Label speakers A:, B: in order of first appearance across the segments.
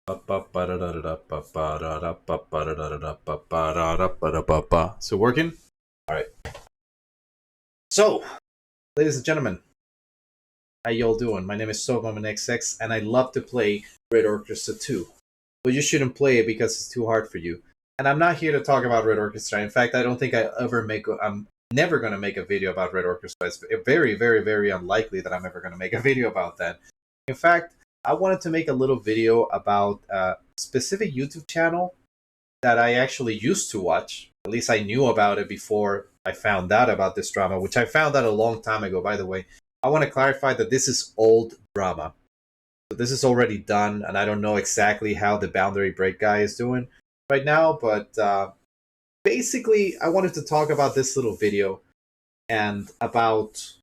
A: So working? Alright. So, ladies and gentlemen, how y'all doing? My name is SHESEZ, and I love to play Red Orchestra 2. But you shouldn't play it because it's too hard for you. And I'm not here to talk about Red Orchestra. In fact, I don't think I'm never going to make a video about Red Orchestra. It's very, very, very unlikely that I'm ever going to make a video about that. In fact, I wanted to make a little video about a specific YouTube channel that I actually used to watch. At least I knew about it before I found out about this drama, which I found out a long time ago, by the way. I want to clarify that this is old drama. So this is already done, and I don't know exactly how the boundary break guy is doing right now, but basically I wanted to talk about this little video and about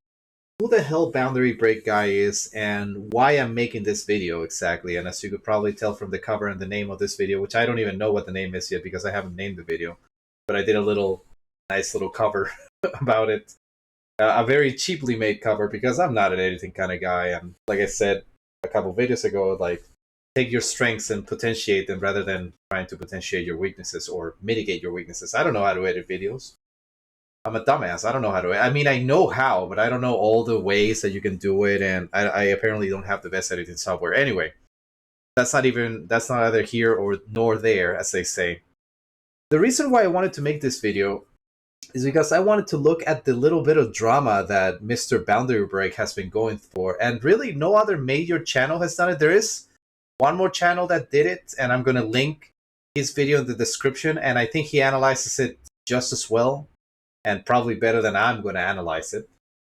A: who the hell boundary break guy is and why I'm making this video exactly. And as you could probably tell from the cover and the name of this video, which I don't even know what the name is yet because I haven't named the video, but I did a nice little cover about it. A very cheaply made cover because I'm not an editing kind of guy, and like I said a couple videos ago, like, take your strengths and potentiate them rather than trying to potentiate your weaknesses or mitigate your weaknesses. I don't know how to edit videos. I'm a dumbass. I don't know how to. I mean, I know how, but I don't know all the ways that you can do it, and I apparently don't have the best editing software. Anyway, that's not either here or nor there, as they say. The reason why I wanted to make this video is because I wanted to look at the little bit of drama that Mr. Boundary Break has been going for, and really no other major channel has done it. There is one more channel that did it, and I'm going to link his video in the description, and I think he analyzes it just as well, and probably better than I'm going to analyze it.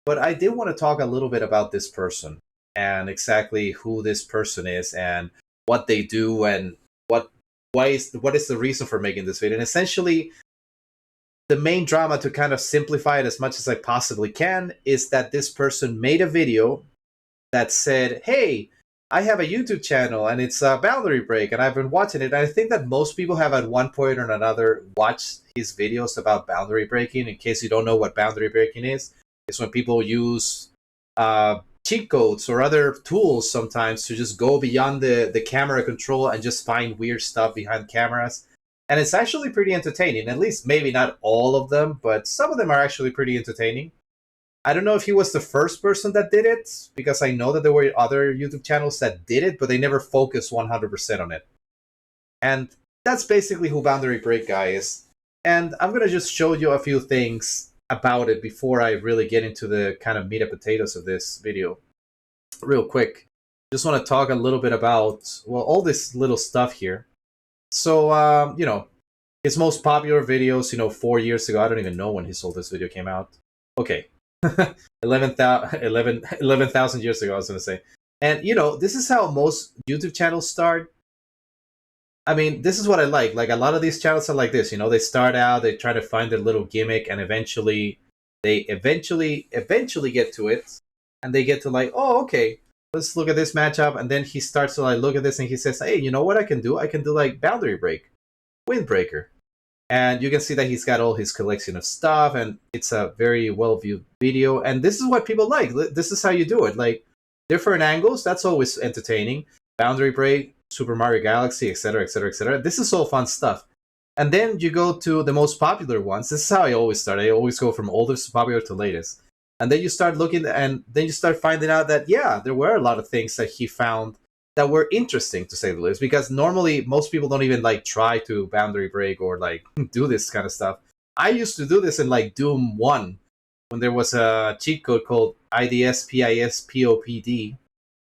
A: But I did want to talk a little bit about this person, and exactly who this person is, and what they do, and what is the reason for making this video. And essentially, the main drama, to kind of simplify it as much as I possibly can, is that this person made a video that said, hey, I have a YouTube channel and it's a boundary break and I've been watching it. And I think that most people have at one point or another watched his videos about boundary breaking. In case you don't know what boundary breaking is, it's when people use cheat codes or other tools sometimes to just go beyond the camera control and just find weird stuff behind cameras. And it's actually pretty entertaining. At least maybe not all of them, but some of them are actually pretty entertaining. I don't know if he was the first person that did it, because I know that there were other YouTube channels that did it, but they never focused 100% on it. And that's basically who Boundary Break Guy is. And I'm going to just show you a few things about it before I really get into the kind of meat and potatoes of this video. Real quick, just want to talk a little bit about, well, all this little stuff here. So, you know, his most popular videos, 4 years ago, I don't even know when his oldest video came out. Okay. 11,000 years ago, I was going to say. And, this is how most YouTube channels start. I mean, this is what I like. Like, a lot of these channels are like this, they start out, they try to find their little gimmick, and eventually get to it. And they get to like, oh, okay, let's look at this matchup. And then he starts to like look at this and he says, hey, you know what I can do? I can do like boundary break, windbreaker. And you can see that he's got all his collection of stuff, and it's a very well-viewed video. And this is what people like. This is how you do it. Like, different angles, that's always entertaining. Boundary break, Super Mario Galaxy, etc., etc., etc. This is all fun stuff. And then you go to the most popular ones. This is how I always start. I always go from oldest to popular to latest. And then you start looking, and then you start finding out that, yeah, there were a lot of things that he found that were interesting, to say the least. Because normally, most people don't even, like, try to boundary break or, like, do this kind of stuff. I used to do this in, like, Doom 1, when there was a cheat code called IDSPISPOPD.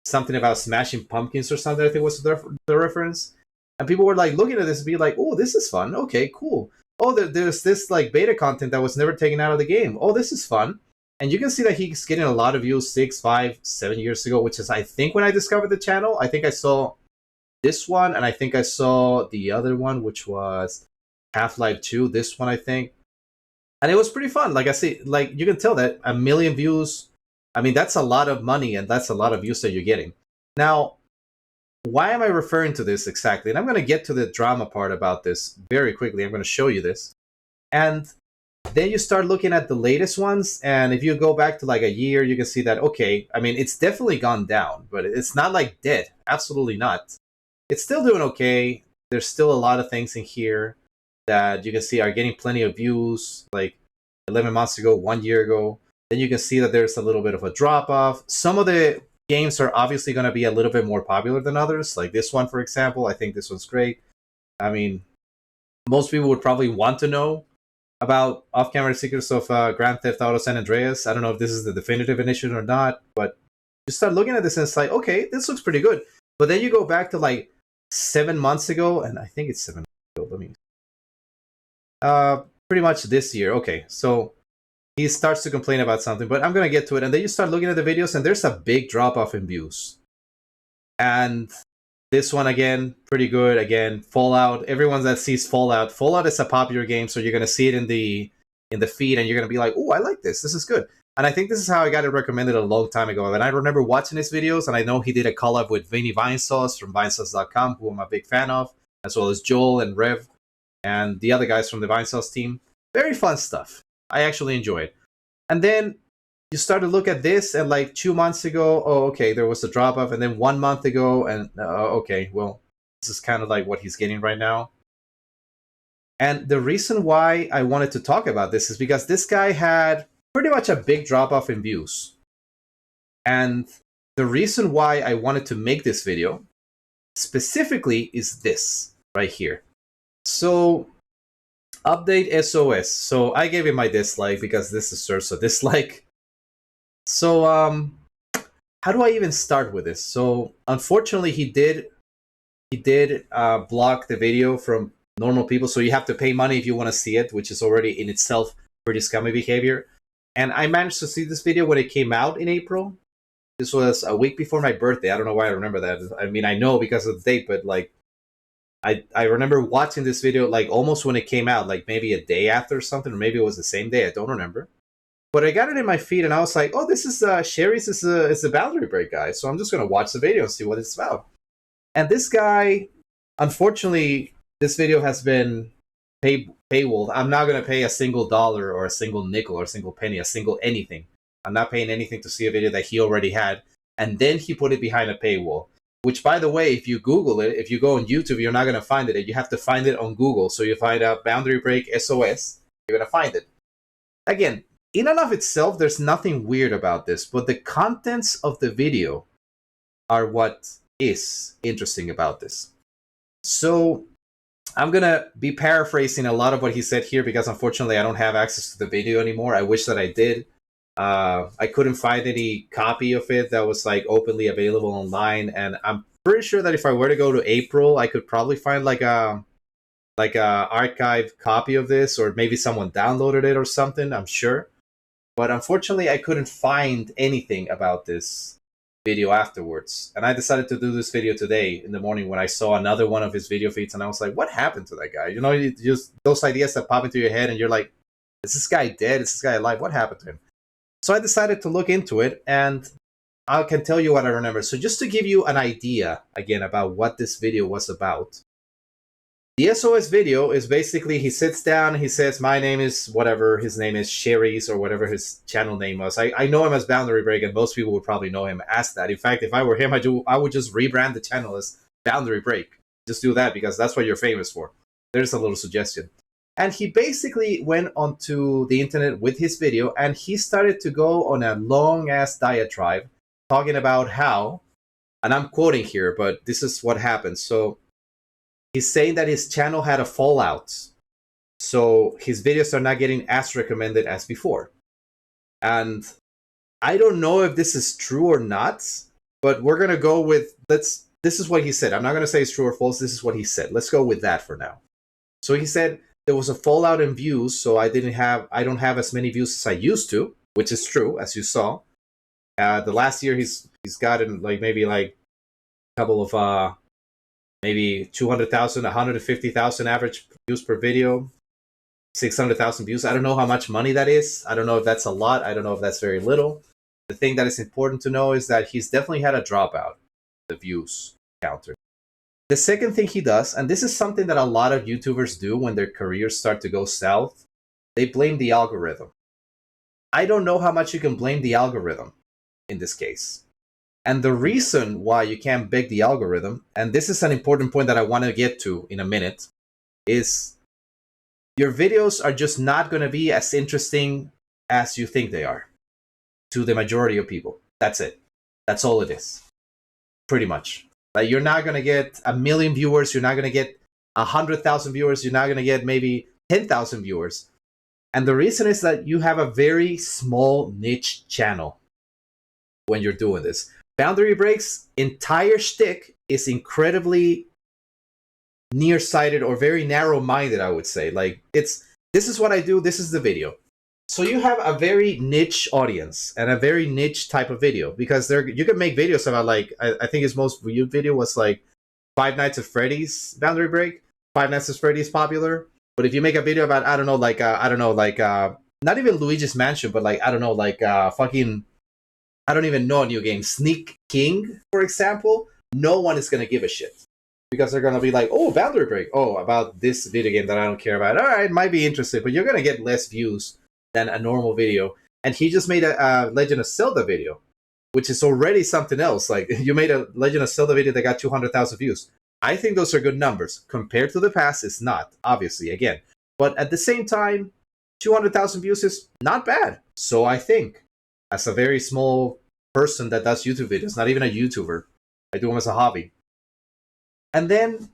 A: Something about smashing pumpkins or something, I think was the reference. And people were, like, looking at this and be like, oh, this is fun. Okay, cool. Oh, there's this, like, beta content that was never taken out of the game. Oh, this is fun. And you can see that he's getting a lot of views 6, 5, 7 years ago, which is, I think, when I discovered the channel. I think I saw this one, and I think I saw the other one, which was Half-Life 2, this one, I think. And it was pretty fun. Like, I see, like, you can tell that 1 million views, I mean, that's a lot of money, and that's a lot of views that you're getting. Now, why am I referring to this exactly? And I'm going to get to the drama part about this very quickly. I'm going to show you this. And then you start looking at the latest ones, and if you go back to like a year, you can see that, okay, I mean, it's definitely gone down, but it's not like dead. Absolutely not. it's still doing okay. There's still a lot of things in here that you can see are getting plenty of views, like 11 months ago, 1 year ago. Then you can see that there's a little bit of a drop off. Some of the games are obviously going to be a little bit more popular than others, like this one, for example. I think this one's great. I mean, most people would probably want to know about off-camera secrets of Grand Theft Auto San Andreas. I don't know if this is the definitive edition or not, but you start looking at this and it's like, okay, this looks pretty good. But then you go back to like 7 months ago, and I think it's 7 months ago. Let me. Pretty much this year. Okay, so he starts to complain about something, but I'm gonna get to it. And then you start looking at the videos, and there's a big drop off in views. And this one again, pretty good. Again, Fallout. Everyone that sees Fallout is a popular game, so you're gonna see it in the feed, and you're gonna be like, "Oh, I like this. This is good." And I think this is how I got it recommended a long time ago. And I remember watching his videos, and I know he did a collab with Vinny Vinesauce from Vinesauce.com, who I'm a big fan of, as well as Joel and Rev and the other guys from the Vinesauce team. Very fun stuff. I actually enjoy it. And then you start to look at this, and like 2 months ago, oh, okay, there was a drop off. And then 1 month ago, and okay, well, this is kind of like what he's getting right now. And the reason why I wanted to talk about this is because this guy had pretty much a big drop off in views. And the reason why I wanted to make this video specifically is this right here. So, update SOS. So I gave him my dislike because this deserves a dislike. So how do I even start with this? So unfortunately, he did block the video from normal people. So you have to pay money if you want to see it, which is already in itself pretty scummy behavior. And I managed to see this video when it came out in April. This was a week before my birthday. I don't know why I remember that. I mean, I know because of the date, but like, I remember watching this video like almost when it came out, like maybe a day after or something, or maybe it was the same day. I don't remember. But I got it in my feed, and I was like, "Oh, this is Sherry's is a boundary break guy." So I'm just gonna watch the video and see what it's about. And this guy, unfortunately, this video has been paywalled. I'm not gonna pay a single dollar or a single nickel or a single penny, a single anything. I'm not paying anything to see a video that he already had, and then he put it behind a paywall. Which, by the way, if you Google it, if you go on YouTube, you're not going to find it. You have to find it on Google. So you find out Boundary Break SOS, you're going to find it. Again, in and of itself, there's nothing weird about this, but the contents of the video are what is interesting about this. So I'm going to be paraphrasing a lot of what he said here because unfortunately I don't have access to the video anymore. I wish that I did. I couldn't find any copy of it that was like openly available online, and I'm pretty sure that if I were to go to April, I could probably find like a archived copy of this, or maybe someone downloaded it or something. I'm sure, but unfortunately, I couldn't find anything about this video afterwards, and I decided to do this video today in the morning when I saw another one of his video feeds, and I was like, "What happened to that guy?" You know, just those ideas that pop into your head, and you're like, "Is this guy dead? Is this guy alive? What happened to him?" So I decided to look into it, and I can tell you what I remember. So just to give you an idea, again, about what this video was about. The SOS video is basically, he sits down, he says, my name is whatever, his name is Sherry's, or whatever his channel name was. I know him as Boundary Break, and most people would probably know him as that. In fact, if I were him, I would just rebrand the channel as Boundary Break. Just do that, because that's what you're famous for. There's a little suggestion. And he basically went onto the internet with his video, and he started to go on a long-ass diatribe talking about how, and I'm quoting here, but this is what happened. So he's saying that his channel had a fallout. So his videos are not getting as recommended as before. And I don't know if this is true or not, but we're going to go with, this is what he said. I'm not going to say it's true or false. This is what he said. Let's go with that for now. So he said, there was a fallout in views, so I don't have as many views as I used to, which is true, as you saw. The last year he's gotten like maybe like a couple of maybe 200,000, 150,000 average views per video, 600,000 views. I don't know how much money that is. I don't know if that's a lot. I don't know if that's very little. The thing that is important to know is that he's definitely had a dropout, the views counter. The second thing he does, and this is something that a lot of YouTubers do when their careers start to go south, they blame the algorithm. I don't know how much you can blame the algorithm in this case. And the reason why you can't beg the algorithm, and this is an important point that I want to get to in a minute, is your videos are just not going to be as interesting as you think they are to the majority of people. That's it. That's all it is. Pretty much. Like, you're not going to get 1 million viewers. You're not going to get 100,000 viewers. You're not going to get maybe 10,000 viewers. And the reason is that you have a very small niche channel when you're doing this. Boundary Break's entire shtick is incredibly nearsighted or very narrow-minded, I would say. Like, this is what I do, this is the video. So you have a very niche audience and a very niche type of video, because you can make videos about, like, I think his most viewed video was like Five Nights at Freddy's Boundary Break. Five Nights at Freddy's popular. But if you make a video about, I don't know, not even Luigi's Mansion, but like, I don't know, like fucking, I don't even know a new game, Sneak King, for example, no one is going to give a shit. Because they're going to be like, oh, Boundary Break. Oh, about this video game that I don't care about. All right, might be interesting, but you're going to get less views than a normal video. And he just made a Legend of Zelda video, which is already something else. Like, you made a Legend of Zelda video that got 200,000 views. I think those are good numbers. Compared to the past, it's not, obviously, again. But at the same time, 200,000 views is not bad. So I think, as a very small person that does YouTube videos, not even a YouTuber, I do them as a hobby. And then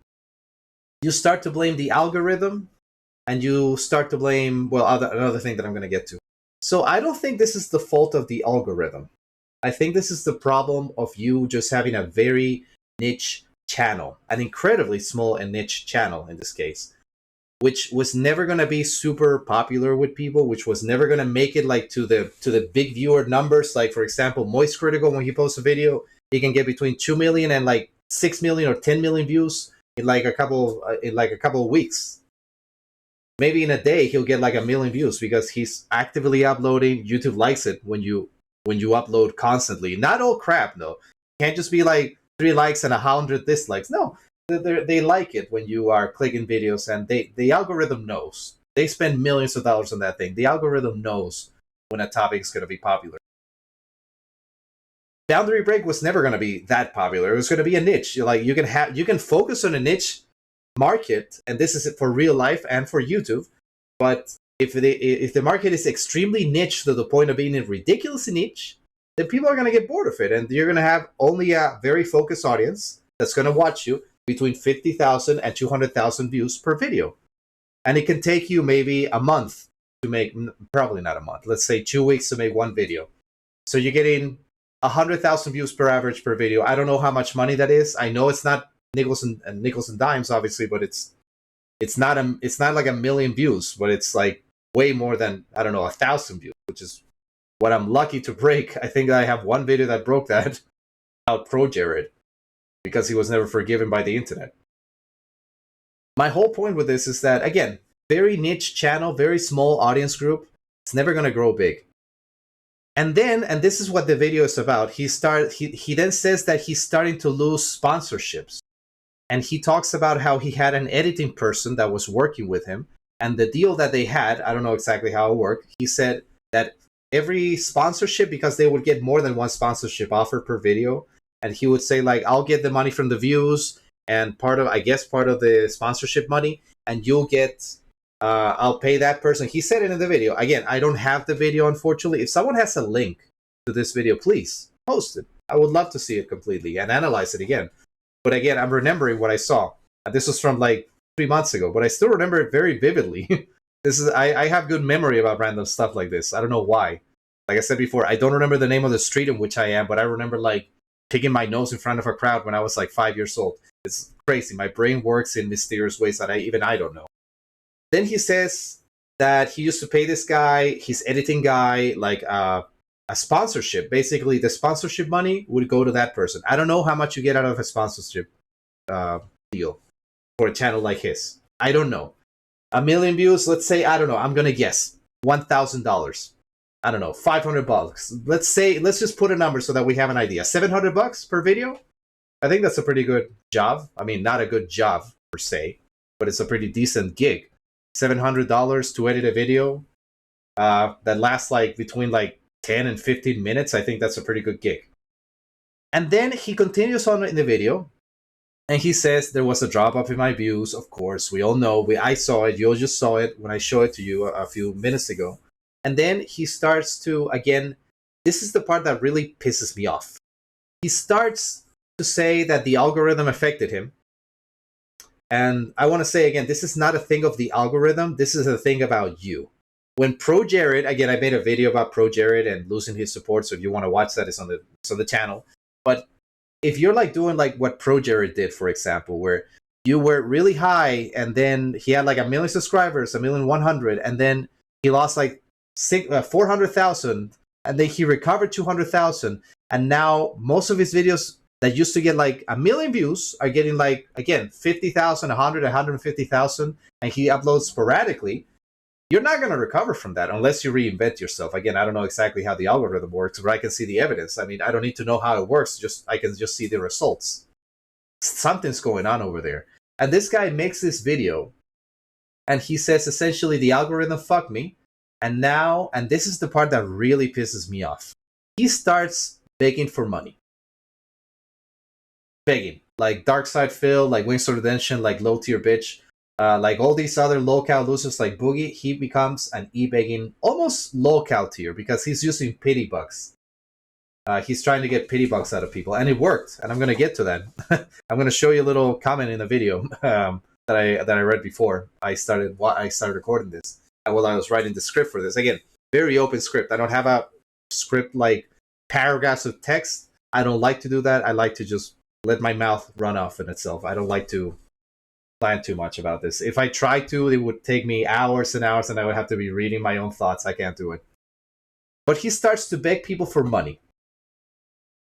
A: you start to blame the algorithm, and you start to blame, well, another thing that I'm going to get to. So I don't think this is the fault of the algorithm. I think this is the problem of you just having a very niche channel, an incredibly small and niche channel in this case, which was never going to be super popular with people, which was never going to make it like to the big viewer numbers. Like, for example, Moist Critical, when he posts a video, he can get between 2 million and like 6 million or 10 million views in like a couple of weeks. Maybe in a day he'll get like 1 million views because he's actively uploading. YouTube likes it when you upload constantly. Not all crap though. Can't just be like 3 likes and 100 dislikes. No, they like it when you are clicking videos, and the algorithm knows. They spend millions of dollars on that thing. The algorithm knows when a topic is going to be popular. Boundary Break was never going to be that popular. It was going to be a niche. Like, you can focus on a niche market, and this is it for real life and for YouTube. But if the market is extremely niche to the point of being ridiculously niche, then people are going to get bored of it, and you're going to have only a very focused audience that's going to watch you between 50,000 and 200,000 views per video. And it can take you maybe a month to make, probably not a month, let's say 2 weeks to make one video. So you're getting 100,000 views per average per video. I don't know how much money that is. I know it's not nickels and dimes, obviously, but it's not like 1 million views, but it's like way more than, I don't know, 1,000 views, which is what I'm lucky to break. I think I have one video that broke that, out Pro Jared, because he was never forgiven by the internet. My whole point with this is that, again, very niche channel, very small audience group. It's never going to grow big. And then, and this is what the video is about, he then says that he's starting to lose sponsorships. And he talks about how he had an editing person that was working with him. And the deal that they had, I don't know exactly how it worked, he said that every sponsorship, because they would get more than one sponsorship offer per video, and he would say, like, I'll get the money from the views and part of the sponsorship money, and you'll get, I'll pay that person. He said it in the video. Again, I don't have the video, unfortunately. If someone has a link to this video, please post it. I would love to see it completely and analyze it again. But again, I'm remembering what I saw. This was from like 3 months ago, but I still remember it very vividly. I have good memory about random stuff like this. I don't know why. Like I said before, I don't remember the name of the street in which I am, but I remember like picking my nose in front of a crowd when I was like 5 years old. It's crazy. My brain works in mysterious ways that I don't know. Then he says that he used to pay this guy, his editing guy, like a sponsorship. Basically, the sponsorship money would go to that person. I don't know how much you get out of a sponsorship deal for a channel like his. I don't know. 1 million views, let's say, I don't know, I'm going to guess, $1,000. I don't know, $500. Let's just put a number so that we have an idea. $700 per video? I think that's a pretty good job. I mean, not a good job per se, but it's a pretty decent gig. $700 to edit a video that lasts like between like 10 and 15 minutes. I think that's a pretty good gig. And then he continues on in the video, and he says there was a drop off in my views. Of course, we all know. I saw it. You all just saw it when I showed it to you a few minutes ago. And then he starts to, again, this is the part that really pisses me off. He starts to say that the algorithm affected him. And I want to say again, this is not a thing of the algorithm. This is a thing about you. When Pro Jared, again, I made a video about Pro Jared and losing his support. So if you want to watch that, it's on the channel. But if you're like doing like what Pro Jared did, for example, where you were really high and then he had like 1 million subscribers, 1,100,000, and then he lost like 400,000, and then he recovered 200,000, and now most of his videos that used to get like 1 million views are getting like, again, 50,000, 100, 150,000, and he uploads sporadically. You're not going to recover from that unless you reinvent yourself. Again, I don't know exactly how the algorithm works, but I can see the evidence. I mean, I don't need to know how it works. I can just see the results. Something's going on over there. And this guy makes this video, and he says essentially the algorithm fucked me. And now, and this is the part that really pisses me off, he starts begging for money. Begging. Like Darkside Phil, like Wingstop Redemption, like Low Tier Bitch. Like all these other low-cal losers like Boogie, he becomes an e-begging, almost low-cal tier because he's using pity bucks. He's trying to get pity bucks out of people, and it worked. And I'm going to get to that. I'm going to show you a little comment in the video that I read before I started recording this. While I was writing the script for this, again, very open script. I don't have a script like paragraphs of text. I don't like to do that. I like to just let my mouth run off in itself. I don't like to plan too much about this. If I tried to, it would take me hours and hours, and I would have to be reading my own thoughts. I can't do it. But he starts to beg people for money.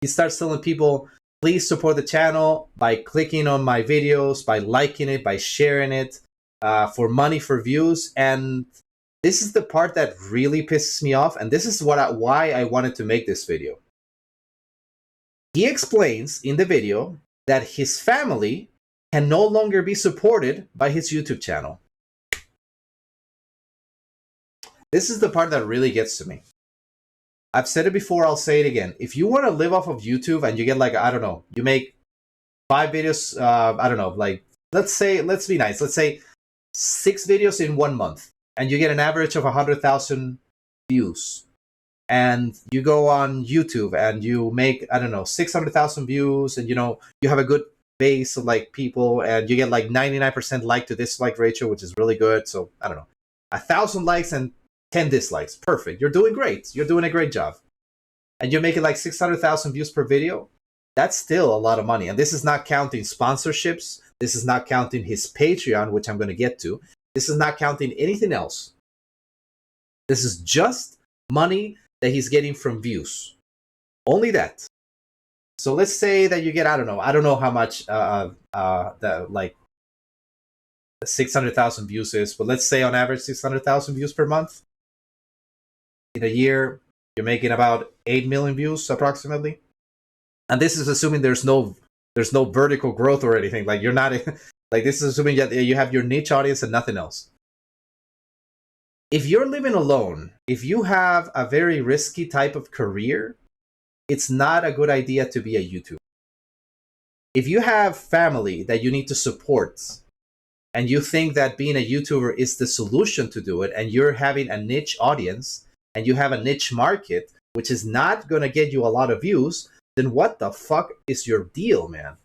A: He starts telling people, please support the channel by clicking on my videos, by liking it, by sharing it, for money, for views. And this is the part that really pisses me off, and this is why I wanted to make this video. He explains in the video that his family can no longer be supported by his YouTube channel. This is the part that really gets to me. I've said it before, I'll say it again. If you want to live off of YouTube and you get like, I don't know, you make 5 videos, I don't know, like, let's be nice, let's say 6 videos in 1 month, and you get an average of 100,000 views. And you go on YouTube and you make, I don't know, 600,000 views, and you know, you have a good base of like people, and you get like 99% like to dislike ratio, which is really good. So I don't know, 1,000 likes and 10 dislikes. Perfect. You're doing great. You're doing a great job. And you're making like 600,000 views per video. That's still a lot of money. And this is not counting sponsorships. This is not counting his Patreon, which I'm going to get to. This is not counting anything else. This is just money that he's getting from views. Only that. So let's say that you get, I don't know how much the like 600,000 views is, but let's say on average 600,000 views per month. In a year, you're making about 8 million views approximately. And this is assuming there's no vertical growth or anything. Like you're not like, this is assuming that you have your niche audience and nothing else. If you're living alone, if you have a very risky type of career, it's not a good idea to be a YouTuber. If you have family that you need to support, and you think that being a YouTuber is the solution to do it, and you're having a niche audience, and you have a niche market, which is not going to get you a lot of views, then what the fuck is your deal, man?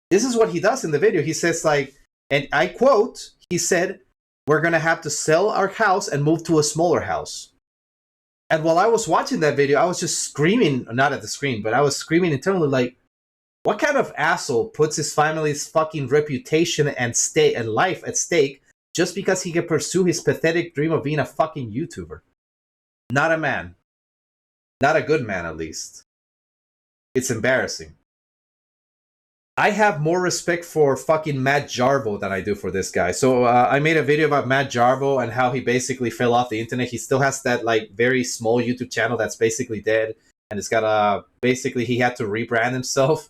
A: This is what he does in the video. He says like, and I quote, he said, we're going to have to sell our house and move to a smaller house. And while I was watching that video, I was just screaming, not at the screen, but I was screaming internally like, what kind of asshole puts his family's fucking reputation and life at stake just because he can pursue his pathetic dream of being a fucking YouTuber? Not a man. Not a good man, at least. It's embarrassing. I have more respect for fucking Matt Jarbo than I do for this guy. So I made a video about Matt Jarbo and how he basically fell off the internet. He still has that like very small YouTube channel that's basically dead. And it's got basically he had to rebrand himself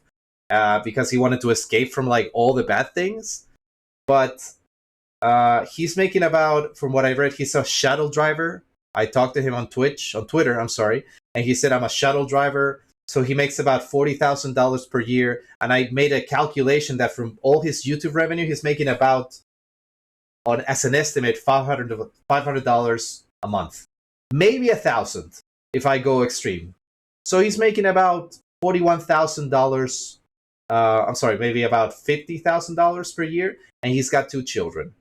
A: because he wanted to escape from like all the bad things. But he's making about, from what I read, he's a shuttle driver. I talked to him on Twitter, and he said, I'm a shuttle driver. So he makes about $40,000 per year. And I made a calculation that from all his YouTube revenue, he's making about, as an estimate, $500 a month, maybe $1,000 if I go extreme. So he's making about $41,000. I'm sorry, maybe about $50,000 per year, and he's got 2 children.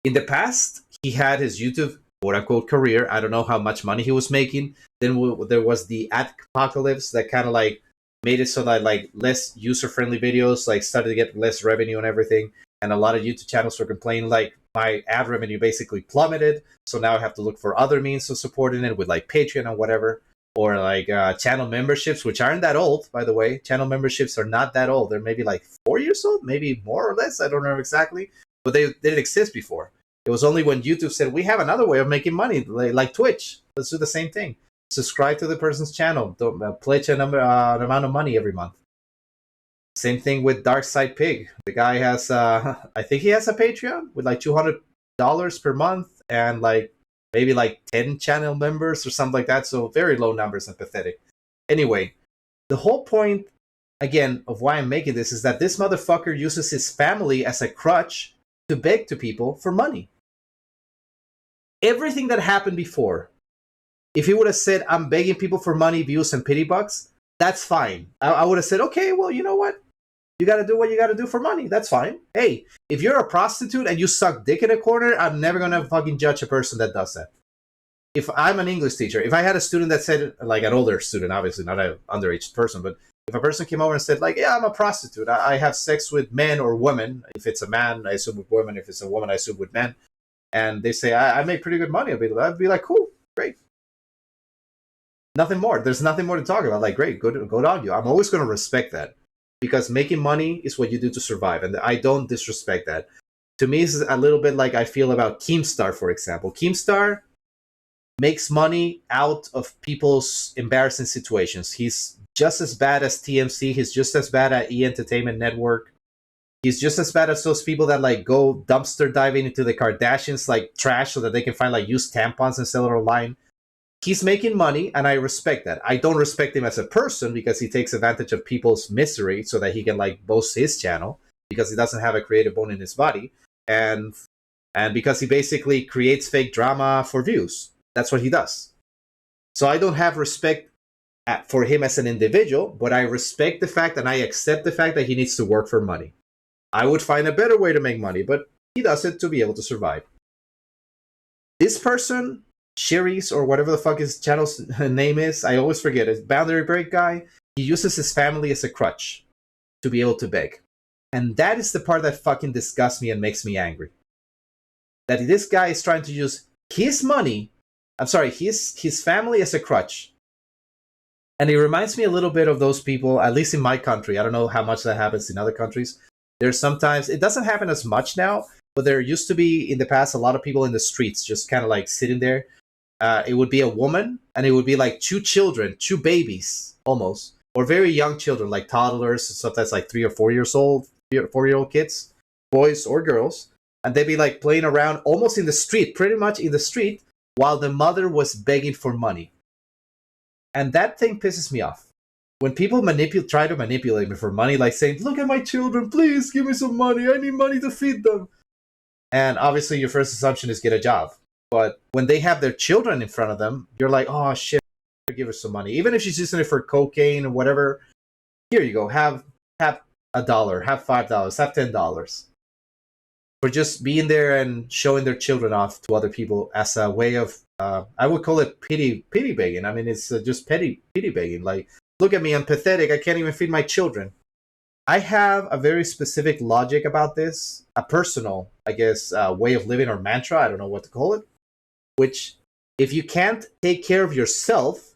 A: In the past, he had his YouTube quote-unquote career. I don't know how much money he was making. Then there was the apocalypse that kind of like made it so that like less user-friendly videos like started to get less revenue and everything. And a lot of YouTube channels were complaining like my ad revenue basically plummeted. So now I have to look for other means of supporting it with like Patreon or whatever. Or like channel memberships, which aren't that old, by the way. Channel memberships are not that old. They're maybe like 4 years old, maybe more or less. I don't know exactly. But they didn't exist before. It was only when YouTube said, we have another way of making money, like Twitch. Let's do the same thing. Subscribe to the person's channel. Pledge an amount of money every month. Same thing with Dark Side Pig. The guy has, I think he has a Patreon with like $200 per month and like maybe like 10 channel members or something like that. So very low numbers and pathetic. Anyway, the whole point, again, of why I'm making this is that this motherfucker uses his family as a crutch to beg to people for money. Everything that happened before, if he would have said, I'm begging people for money, views, and pity bucks, that's fine. I would have said, okay, well, you know what? You got to do what you got to do for money. That's fine. Hey, if you're a prostitute and you suck dick in a corner, I'm never going to fucking judge a person that does that. If I'm an English teacher, if I had a student that said, like an older student, obviously not an underage person, but if a person came over and said, like, yeah, I'm a prostitute. I have sex with men or women. If it's a man, I assume with women. If it's a woman, I assume with men. And they say, I make pretty good money. I'd be like, cool, great. Nothing more. There's nothing more to talk about. Like, great, good on you. I'm always going to respect that because making money is what you do to survive. And I don't disrespect that. To me, it's a little bit like I feel about Keemstar, for example. Keemstar makes money out of people's embarrassing situations. He's just as bad as TMC. He's just as bad at E! Entertainment Network. He's just as bad as those people that like go dumpster diving into the Kardashians like trash so that they can find like used tampons and sell it online. He's making money, and I respect that. I don't respect him as a person because he takes advantage of people's misery so that he can like boast his channel because he doesn't have a creative bone in his body, and because he basically creates fake drama for views. That's what he does. So I don't have respect for him as an individual, but I respect the fact and I accept the fact that he needs to work for money. I would find a better way to make money, but he does it to be able to survive. This person, Sherry's or whatever the fuck his channel's name is, I always forget it, Boundary Break guy, he uses his family as a crutch to be able to beg. And that is the part that fucking disgusts me and makes me angry. That this guy is trying to use his money, his family as a crutch. And it reminds me a little bit of those people, at least in my country. I don't know how much that happens in other countries. There's sometimes, it doesn't happen as much now, but there used to be in the past a lot of people in the streets just kind of like sitting there. It would be a woman, and it would be like 2 children, 2 babies almost, or very young children, like toddlers, sometimes like 3 or 4 years old, 4-year-old kids, boys or girls. And they'd be like playing around almost in the street, pretty much in the street, while the mother was begging for money. And that thing pisses me off. When people try to manipulate me for money, like saying, look at my children, please give me some money. I need money to feed them. And obviously your first assumption is get a job. But when they have their children in front of them, you're like, oh shit, give her some money. Even if she's using it for cocaine or whatever, here you go. Have $1, have $5, have $10. For just being there and showing their children off to other people as a way of, I would call it pity begging. I mean, it's just pity begging. Like, look at me, I'm pathetic. I can't even feed my children. I have a very specific logic about this, a personal, I guess, way of living or mantra. I don't know what to call it. Which, if you can't take care of yourself,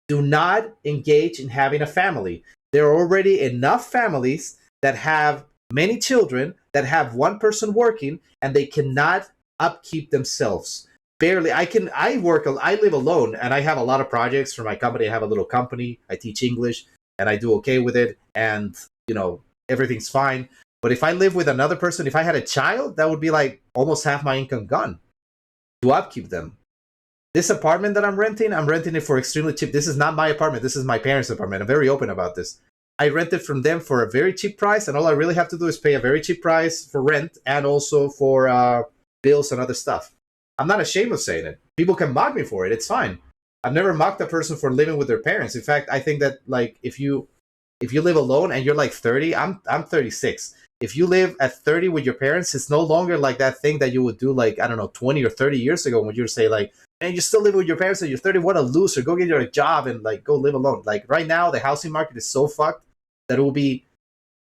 A: do not engage in having a family. There are already enough families that have many children that have one person working and they cannot upkeep themselves. Barely. I live alone and I have a lot of projects for my company. I have a little company. I teach English and I do okay with it. And, you know, everything's fine. But if I live with another person, if I had a child, that would be like almost half my income gone to upkeep them. This apartment that I'm renting it for extremely cheap. This is not my apartment. This is my parents' apartment. I'm very open about this. I rented from them for a very cheap price, and all I really have to do is pay a very cheap price for rent and also for bills and other stuff. I'm not ashamed of saying it. People can mock me for it. It's fine. I've never mocked a person for living with their parents. In fact, I think that like if you live alone and you're like 30, I'm 36. If you live at 30 with your parents, it's no longer like that thing that you would do like, I don't know, 20 or 30 years ago when you would say like, man, you still live with your parents and you're 30, what a loser. Go get your job and like go live alone. Like right now, the housing market is so fucked that it will be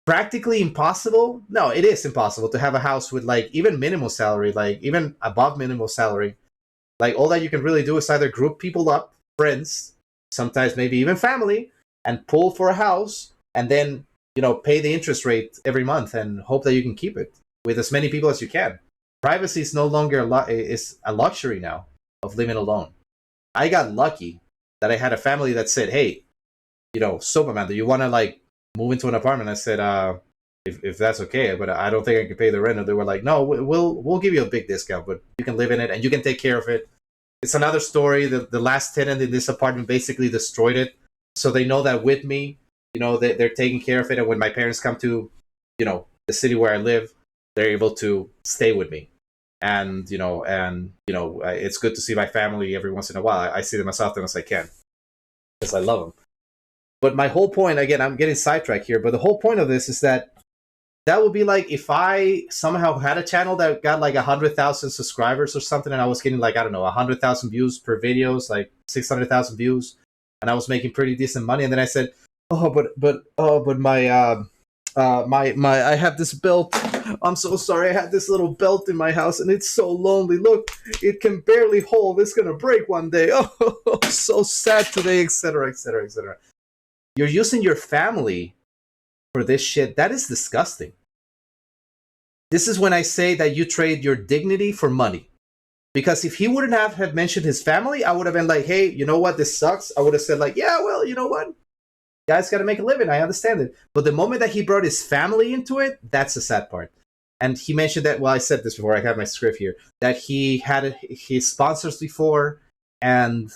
A: practically impossible. No, it is impossible to have a house with like even minimal salary, like even above minimal salary. Like all that you can really do is either group people up, friends, sometimes maybe even family, and pull for a house and then, you know, pay the interest rate every month and hope that you can keep it with as many people as you can. Privacy is no longer is a luxury now of living alone. I got lucky that I had a family that said, hey, you know, Sopaman, do you want to like move into an apartment? I said, if that's okay, but I don't think I can pay the rent. And they were like, no, we'll give you a big discount, but you can live in it and you can take care of it. It's another story. The last tenant in this apartment basically destroyed it. So they know that with me, you know, they're taking care of it. And when my parents come to, you know, the city where I live, they're able to stay with me. And it's good to see my family every once in a while. I see them as often as I can because I love them. But my whole point, again, I'm getting sidetracked here, but the whole point of this is that would be like if I somehow had a channel that got like 100,000 subscribers or something, and I was getting like, I don't know, 100,000 views per videos, like 600,000 views, and I was making pretty decent money. And then I said, but my I have this belt. I'm so sorry. I had this little belt in my house and it's so lonely. Look, it can barely hold. It's gonna break one day. Oh, so sad today, etc., etc., etc. You're using your family for this shit. That is disgusting. This is when I say that you trade your dignity for money. Because if he wouldn't have mentioned his family, I would have been like, hey, you know what? This sucks. I would have said like, yeah, well, you know what? Guys got to make a living. I understand it. But the moment that he brought his family into it, that's the sad part. And he mentioned that, well, I said this before, I have my script here, that he had his sponsors before and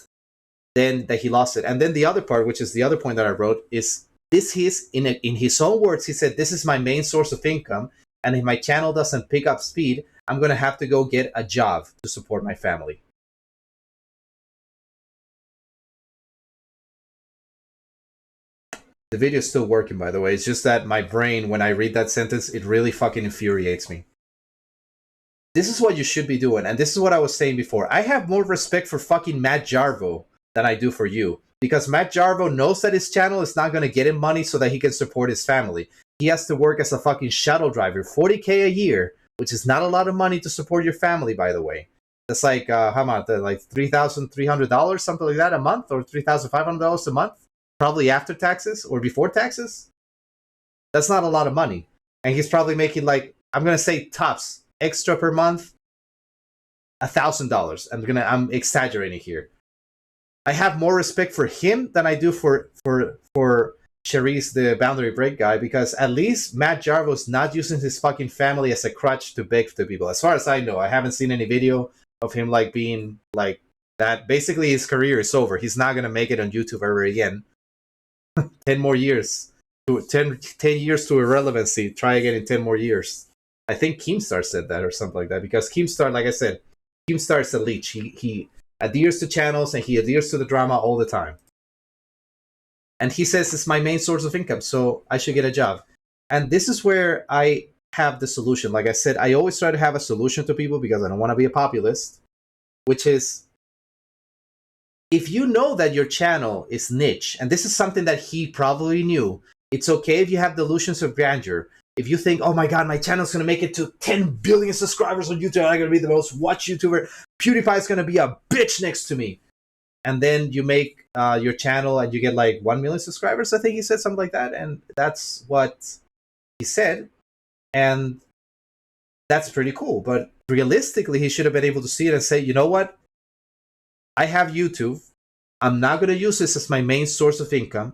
A: then that he lost it. And then the other part, which is the other point that I wrote, is this is, in his own words, he said, this is my main source of income. And if my channel doesn't pick up speed, I'm going to have to go get a job to support my family. The video is still working, by the way. It's just that my brain, when I read that sentence, it really fucking infuriates me. This is what you should be doing. And this is what I was saying before. I have more respect for fucking Matt Jarvo than I do for you. Because Matt Jarvo knows that his channel is not going to get him money so that he can support his family. He has to work as a fucking shuttle driver, $40K a year, which is not a lot of money to support your family, by the way. That's like, how much? Like $3,300, something like that a month, or $3,500 a month? Probably after taxes or before taxes. That's not a lot of money. And he's probably making like, I'm going to say tops, extra per month, $1,000. I'm exaggerating here. I have more respect for him than I do for Cherise, the boundary break guy, because at least Matt Jarvo's not using his fucking family as a crutch to beg to people. As far as I know, I haven't seen any video of him like being like that. Basically, his career is over. He's not gonna make it on YouTube ever again. 10 more years. 10 years to irrelevancy. Try again in 10 more years. I think Keemstar said that or something like that, because Keemstar, like I said, Keemstar is a leech. He adheres to channels and he adheres to the drama all the time. And he says it's my main source of income, so I should get a job. And this is where I have the solution. Like I said, I always try to have a solution to people because I don't want to be a populist, which is, if you know that your channel is niche, and this is something that he probably knew, it's okay if you have delusions of grandeur. If you think, oh my god, my channel's going to make it to 10 billion subscribers on YouTube, I'm going to be the most watched YouTuber, PewDiePie's going to be a bitch next to me. And then you make your channel and you get like 1 million subscribers, I think he said something like that. And that's what he said. And that's pretty cool. But realistically, he should have been able to see it and say, you know what? I have YouTube. I'm not going to use this as my main source of income.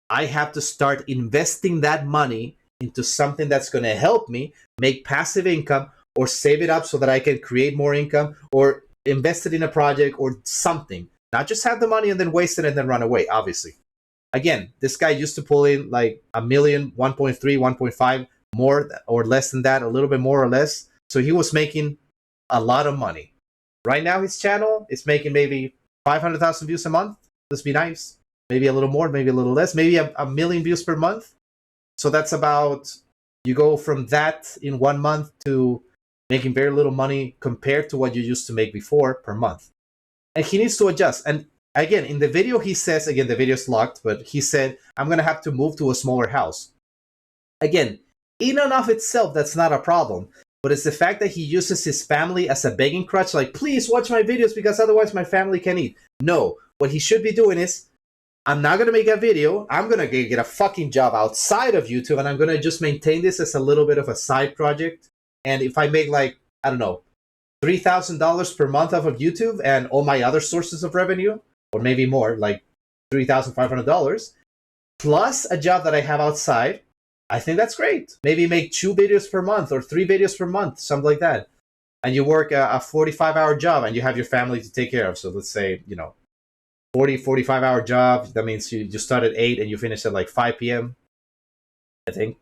A: I have to start investing that money into something that's going to help me make passive income, or save it up so that I can create more income, or invest it in a project or something. Not just have the money and then waste it and then run away, obviously. Again, this guy used to pull in like a million, 1.3, 1.5, more or less than that, a little bit more or less. So he was making a lot of money. Right now, his channel is making maybe 500,000 views a month. Let's be nice. Maybe a little more, maybe a little less, maybe a million views per month. So that's about, you go from that in 1 month to making very little money compared to what you used to make before per month. And he needs to adjust. And again, in the video, he says, again, the video is locked, but he said, I'm going to have to move to a smaller house. Again, in and of itself, that's not a problem. But it's the fact that he uses his family as a begging crutch, like, please watch my videos because otherwise my family can eat. No, what he should be doing is, I'm not going to make a video. I'm going to get a fucking job outside of YouTube, and I'm going to just maintain this as a little bit of a side project. And if I make like, I don't know, $3,000 per month off of YouTube and all my other sources of revenue, or maybe more, like $3,500, plus a job that I have outside, I think that's great. Maybe make 2 videos per month or 3 videos per month, something like that. And you work a 45-hour job and you have your family to take care of. So let's say, 45-hour job. That means you start at 8 and you finish at like 5 p.m., I think,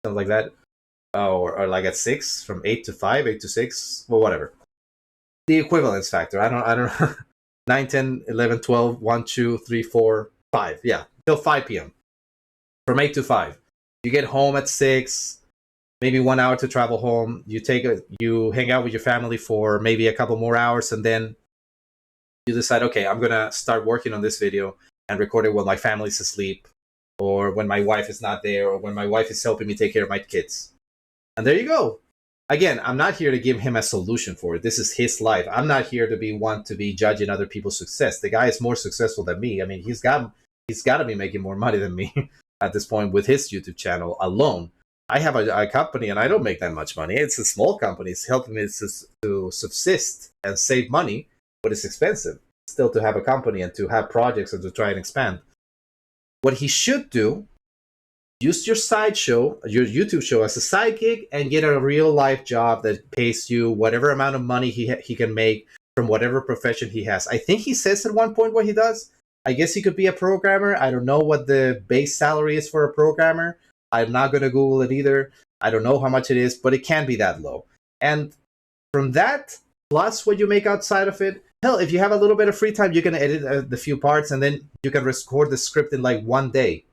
A: something like that. Or like at 6, from 8 to 5, 8 to 6, well, whatever. The equivalence factor. I don't know. 9, 10, 11, 12, 1, 2, 3, 4, 5. Yeah, till 5 p.m. From 8 to 5. You get home at 6, maybe 1 hour to travel home. You hang out with your family for maybe a couple more hours, and then you decide, okay, I'm going to start working on this video and record it when my family's asleep, or when my wife is not there, or when my wife is helping me take care of my kids. And there you go. Again, I'm not here to give him a solution for it. This is his life. I'm not here to be judging other people's success. The guy is more successful than me. I mean, he's got to be making more money than me at this point with his YouTube channel alone. I have a company and I don't make that much money. It's a small company. It's helping me to subsist and save money, but it's expensive still to have a company and to have projects and to try and expand. What he should do, use your side show, your YouTube show as a side gig, and get a real life job that pays you whatever amount of money he can make from whatever profession he has. I think he says at one point what he does. I guess he could be a programmer. I don't know what the base salary is for a programmer. I'm not going to Google it either. I don't know how much it is, but it can't be that low. And from that, plus what you make outside of it, hell, if you have a little bit of free time, you can edit the few parts, and then you can record the script in like 1 day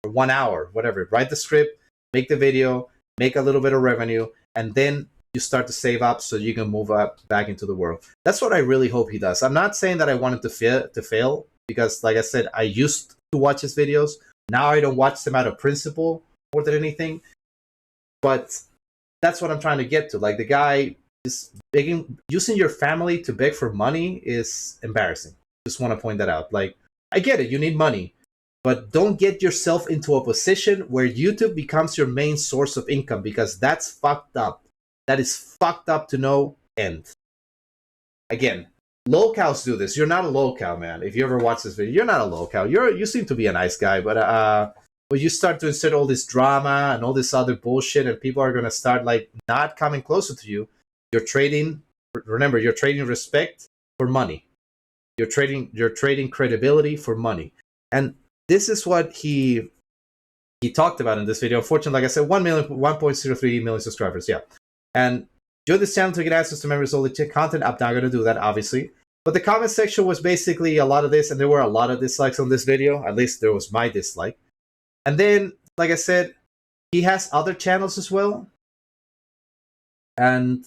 A: or 1 hour, whatever. Write the script, make the video, make a little bit of revenue, and then you start to save up so you can move up back into the world. That's what I really hope he does. I'm not saying that I want him to fail, because like I said, I used to watch his videos. Now I don't watch them out of principle more than anything. But that's what I'm trying to get to. Like, the guy is begging, using your family to beg for money is embarrassing. Just want to point that out. Like, I get it, you need money, but don't get yourself into a position where YouTube becomes your main source of income, because that's fucked up. That is fucked up to no end. Again, locals do this. You're not a local, man. If you ever watch this video, you're not a local. You seem to be a nice guy, but you start to insert all this drama and all this other bullshit, and people are gonna start like not coming closer to you. You're trading. Remember, you're trading respect for money. You're trading credibility for money, and this is what he talked about in this video. Unfortunately, like I said, 1.03 million subscribers. Yeah, and join this channel to get access to members only content. I'm not going to do that, obviously. But the comment section was basically a lot of this, and there were a lot of dislikes on this video. At least there was my dislike. And then, like I said, he has other channels as well. And,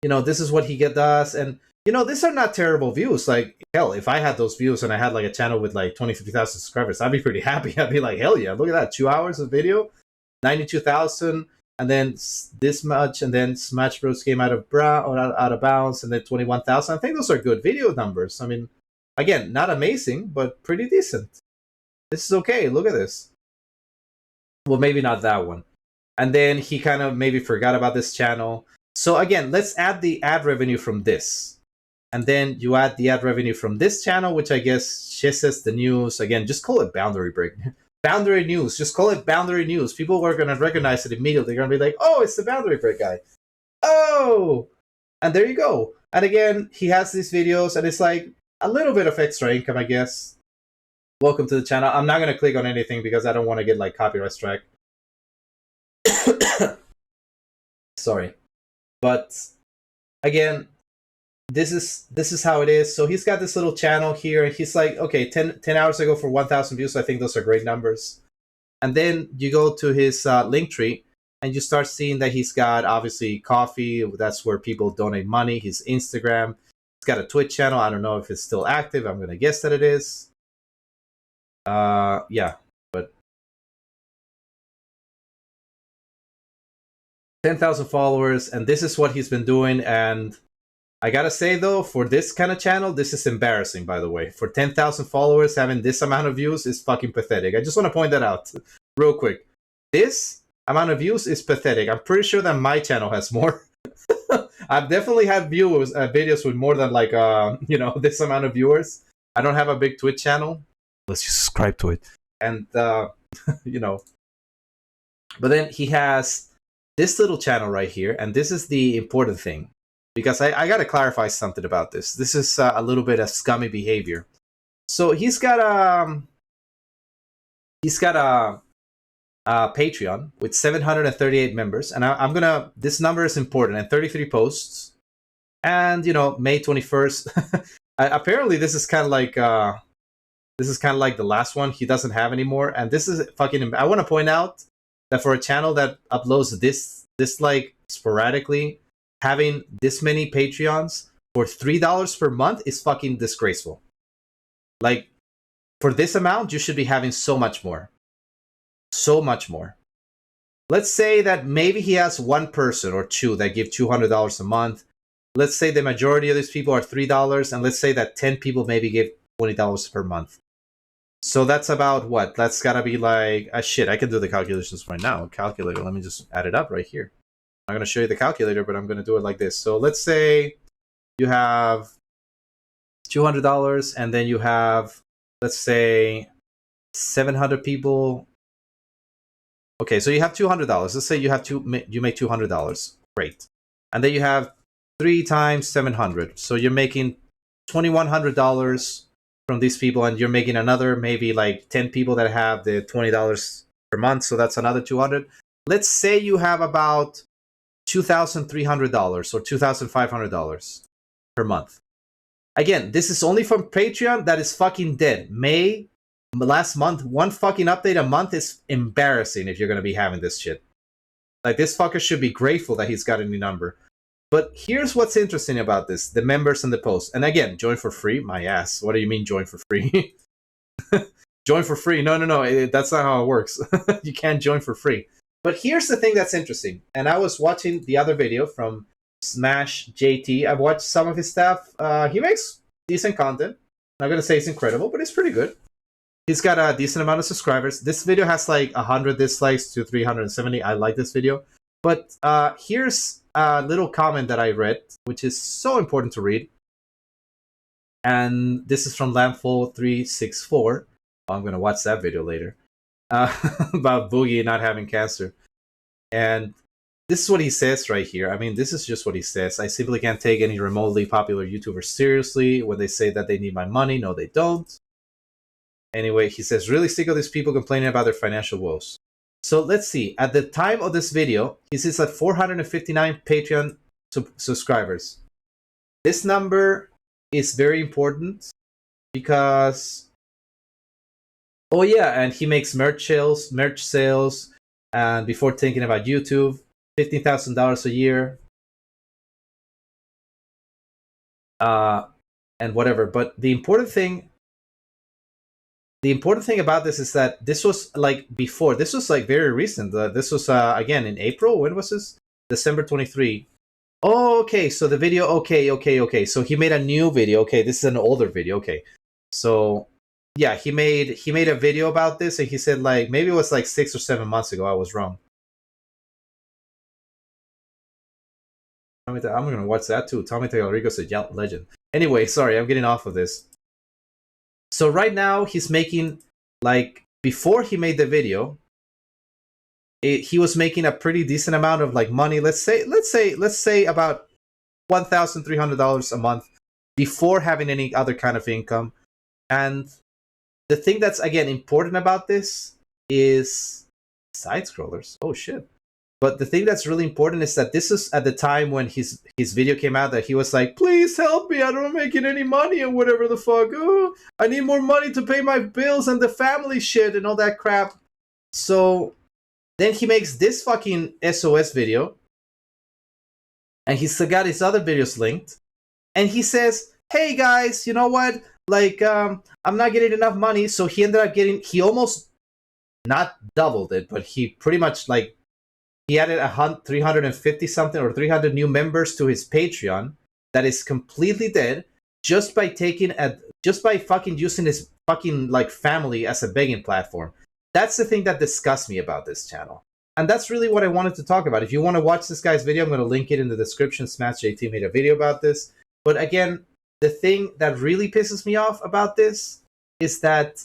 A: this is what he does. And, these are not terrible views. Like, hell, if I had those views and I had like a channel with like 20, 50,000 subscribers, I'd be pretty happy. I'd be like, hell yeah, look at that. 2 hours of video, 92,000. And then this much, and then Smash Bros came out of bounds, and then 21,000. I think those are good video numbers. I mean, again, not amazing, but pretty decent. This is okay. Look at this. Well, maybe not that one. And then he kind of maybe forgot about this channel. So again, let's add the ad revenue from this. And then you add the ad revenue from this channel, which I guess SHESEZ the news. Again, just call it Boundary Break. Boundary News. Just call it Boundary News. People are going to recognize it immediately. They're going to be like, oh, it's the Boundary Break guy. Oh! And there you go. And again, he has these videos, and it's like a little bit of extra income, I guess. Welcome to the channel. I'm not gonna click on anything because I don't want to get like copyright strike. Sorry, but again, this is how it is. So he's got this little channel here, and he's like, okay, 10 hours ago for 1,000 views. So I think those are great numbers. And then you go to his link tree, and you start seeing that he's got obviously coffee. That's where people donate money. His Instagram. He's got a Twitch channel. I don't know if it's still active. I'm gonna guess that it is. Yeah, but 10,000 followers, and this is what he's been doing. And I gotta say though, for this kind of channel, this is embarrassing, by the way. For 10,000 followers, having this amount of views is fucking pathetic. I just want to point that out real quick. This amount of views is pathetic. I'm pretty sure that my channel has more. I've definitely had videos with more than like, this amount of viewers. I don't have a big Twitch channel. Let's just subscribe to it. And, but then he has this little channel right here. And this is the important thing. Because I got to clarify something about this. This is a little bit of scummy behavior. So he's got a Patreon with 738 members, and I'm gonna. This number is important, and 33 posts. And May 21st. Apparently, this is kind of like the last one he doesn't have anymore. And this is fucking. I want to point out that for a channel that uploads this like sporadically, having this many Patreons for $3 per month is fucking disgraceful. Like, for this amount, you should be having so much more. So much more. Let's say that maybe he has one person or two that give $200 a month. Let's say the majority of these people are $3, and let's say that 10 people maybe give $20 per month. So that's about what? That's gotta be like, shit, I can do the calculations right now. Calculator, let me just add it up right here. I'm going to show you the calculator, but I'm going to do it like this. So let's say you have $200, and then you have, let's say, 700 people. Okay, so you have $200. Let's say you make $200. Great. And then you have 3 times 700. So you're making $2,100 from these people, and you're making another maybe like 10 people that have the $20 per month. So that's another 200. Let's say you have about $2,300 or $2,500 per month. Again, this is only from Patreon that is fucking dead. Last month, one fucking update a month is embarrassing if you're going to be having this shit. Like, this fucker should be grateful that he's got any number. But here's what's interesting about this. The members and the posts. And again, join for free? My ass. What do you mean join for free? Join for free? No. That's not how it works. You can't join for free. But here's the thing that's interesting. And I was watching the other video from Smash JT. I've watched some of his stuff. He makes decent content. I'm not going to say it's incredible, but it's pretty good. He's got a decent amount of subscribers. This video has like 100 dislikes to 370. I like this video. But here's a little comment that I read, which is so important to read. And this is from Lamful364. I'm going to watch that video later. About Boogie not having cancer. And this is what he says right here. I mean, this is just what he says. I simply can't take any remotely popular YouTubers seriously when they say that they need my money. No, they don't. Anyway, he says, really sick of these people complaining about their financial woes. So let's see. At the time of this video, he sits at 459 Patreon subscribers. This number is very important because... Oh yeah, and he makes merch sales, and before thinking about YouTube, $15,000 a year, and whatever. But the important thing about this is that this was like before. This was like very recent. This was again in April. When was this? December 23. Oh, okay. So the video. Okay. So he made a new video. Okay, this is an older video. Okay, so. Yeah, he made a video about this, and he said like maybe it was like 6 or 7 months ago. I was wrong. I'm gonna watch that too. Tommy Tallarico's a legend. Anyway, sorry, I'm getting off of this. So right now he's making like before he made the video, he was making a pretty decent amount of like money. Let's say about $1,300 a month before having any other kind of income. And the thing that's, again, important about this is side scrollers. Oh shit. But the thing that's really important is that this is at the time when his video came out that he was like, please help me, I don't making any money or whatever the fuck. Oh, I need more money to pay my bills and the family shit and all that crap. So then he makes this fucking SOS video. And he's got his other videos linked. And he says, hey guys, you know what? Like, I'm not getting enough money. So he ended up getting, he almost not doubled it, but he pretty much like, he added 350 something or 300 new members to his Patreon that is completely dead just by fucking using his fucking like family as a begging platform. That's the thing that disgusts me about this channel. And that's really what I wanted to talk about. If you want to watch this guy's video, I'm going to link it in the description. Smash JT made a video about this. But again, the thing that really pisses me off about this is that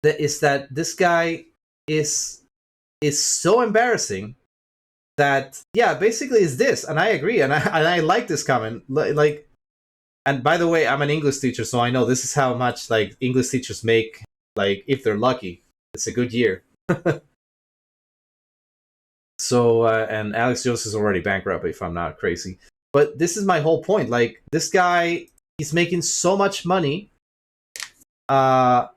A: this guy is so embarrassing that, yeah, basically is this. And I agree. And I like this comment. Like, and by the way, I'm an English teacher, so I know this is how much like English teachers make, like, if they're lucky. It's a good year. So, and Alex Jones is already bankrupt if I'm not crazy. But this is my whole point. Like, this guy, he's making so much money. And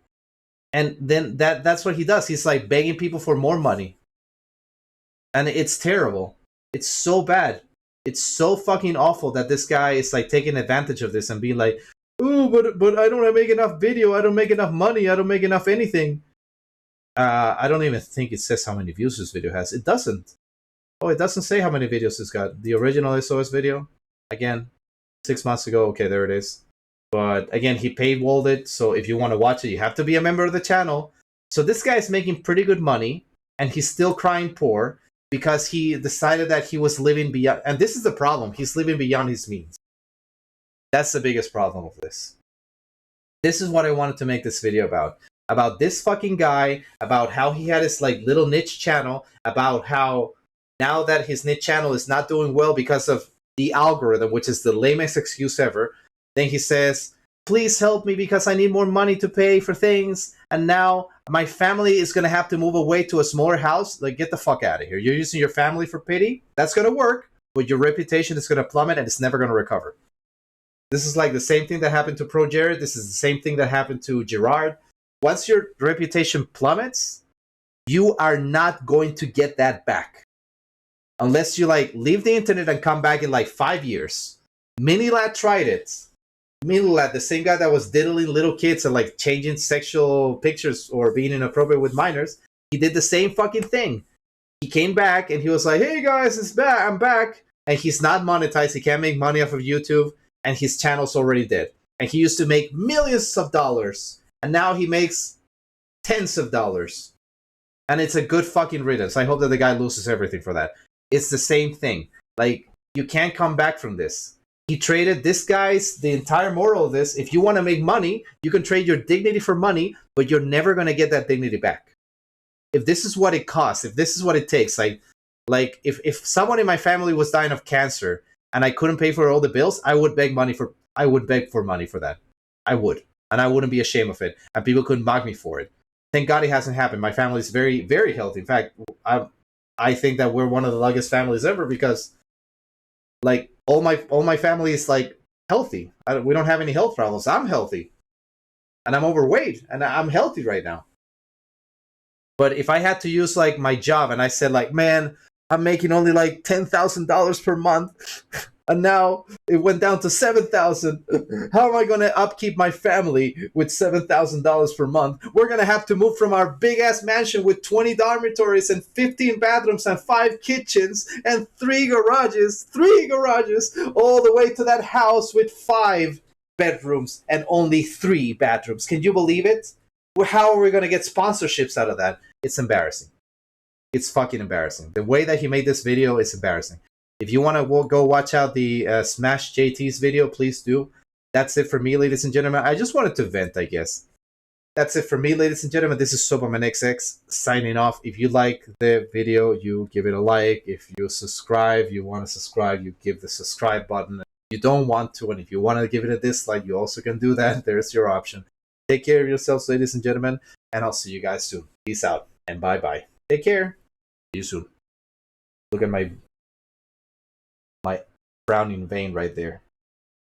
A: then that's what he does. He's like begging people for more money. And it's terrible. It's so bad. It's so fucking awful that this guy is like taking advantage of this and being like, ooh, but I don't make enough video. I don't make enough money. I don't make enough anything. I don't even think it says how many views this video has. It doesn't. Oh, it doesn't say how many videos it's got. The original SOS video, again, 6 months ago. Okay, there it is. But again, he paywalled it. So if you want to watch it, you have to be a member of the channel. So this guy is making pretty good money and he's still crying poor because he decided that he was living beyond. And this is the problem. He's living beyond his means. That's the biggest problem of this. This is what I wanted to make this video about. About this fucking guy, about how he had his like little niche channel, about how now that his niche channel is not doing well because of the algorithm, which is the lamest excuse ever. Then he says, please help me because I need more money to pay for things. And now my family is going to have to move away to a smaller house. Like, get the fuck out of here. You're using your family for pity? That's going to work, but your reputation is going to plummet and it's never going to recover. This is like the same thing that happened to Pro Jared. This is the same thing that happened to Gerard. Once your reputation plummets, you are not going to get that back. Unless you like leave the internet and come back in like 5 years. Minilad tried it. Minilad, the same guy that was diddling little kids and like changing sexual pictures or being inappropriate with minors, he did the same fucking thing. He came back and he was like, hey guys, it's back, I'm back. And he's not monetized, he can't make money off of YouTube, and his channel's already dead. And he used to make millions of dollars, and now he makes tens of dollars. And it's a good fucking riddance. I hope that the guy loses everything for that. It's the same thing. Like, you can't come back from this. He traded this guy's, the entire moral of this, if you want to make money, you can trade your dignity for money, but you're never going to get that dignity back. If this is what it costs, if this is what it takes, like if someone in my family was dying of cancer and I couldn't pay for all the bills, I would beg for money for that. I would. And I wouldn't be ashamed of it. And people couldn't mock me for it. Thank God it hasn't happened. My family is very, very healthy. In fact, I think that we're one of the luckiest families ever because like all my family is like healthy. We don't have any health problems. I'm healthy, and I'm overweight, and I'm healthy right now. But if I had to use like my job, and I said like, man, I'm making only like $10,000 per month, and now it went down to $7,000. How am I going to upkeep my family with $7,000 per month? We're going to have to move from our big-ass mansion with 20 dormitories and 15 bathrooms and 5 kitchens and 3 garages, all the way to that house with 5 bedrooms and only 3 bathrooms. Can you believe it? How are we going to get sponsorships out of that? It's embarrassing. It's fucking embarrassing. The way that he made this video is embarrassing. If you want to go watch out the Smash JT's video, please do. That's it for me, ladies and gentlemen. I just wanted to vent, I guess. That's it for me, ladies and gentlemen. This is SHESEZ signing off. If you like the video, you give it a like. If you subscribe, you want to subscribe, you give the subscribe button. If you don't want to, and if you want to give it a dislike, you also can do that. There's your option. Take care of yourselves, ladies and gentlemen, and I'll see you guys soon. Peace out, and bye-bye. Take care. See you soon. Look at my frowning vein right there.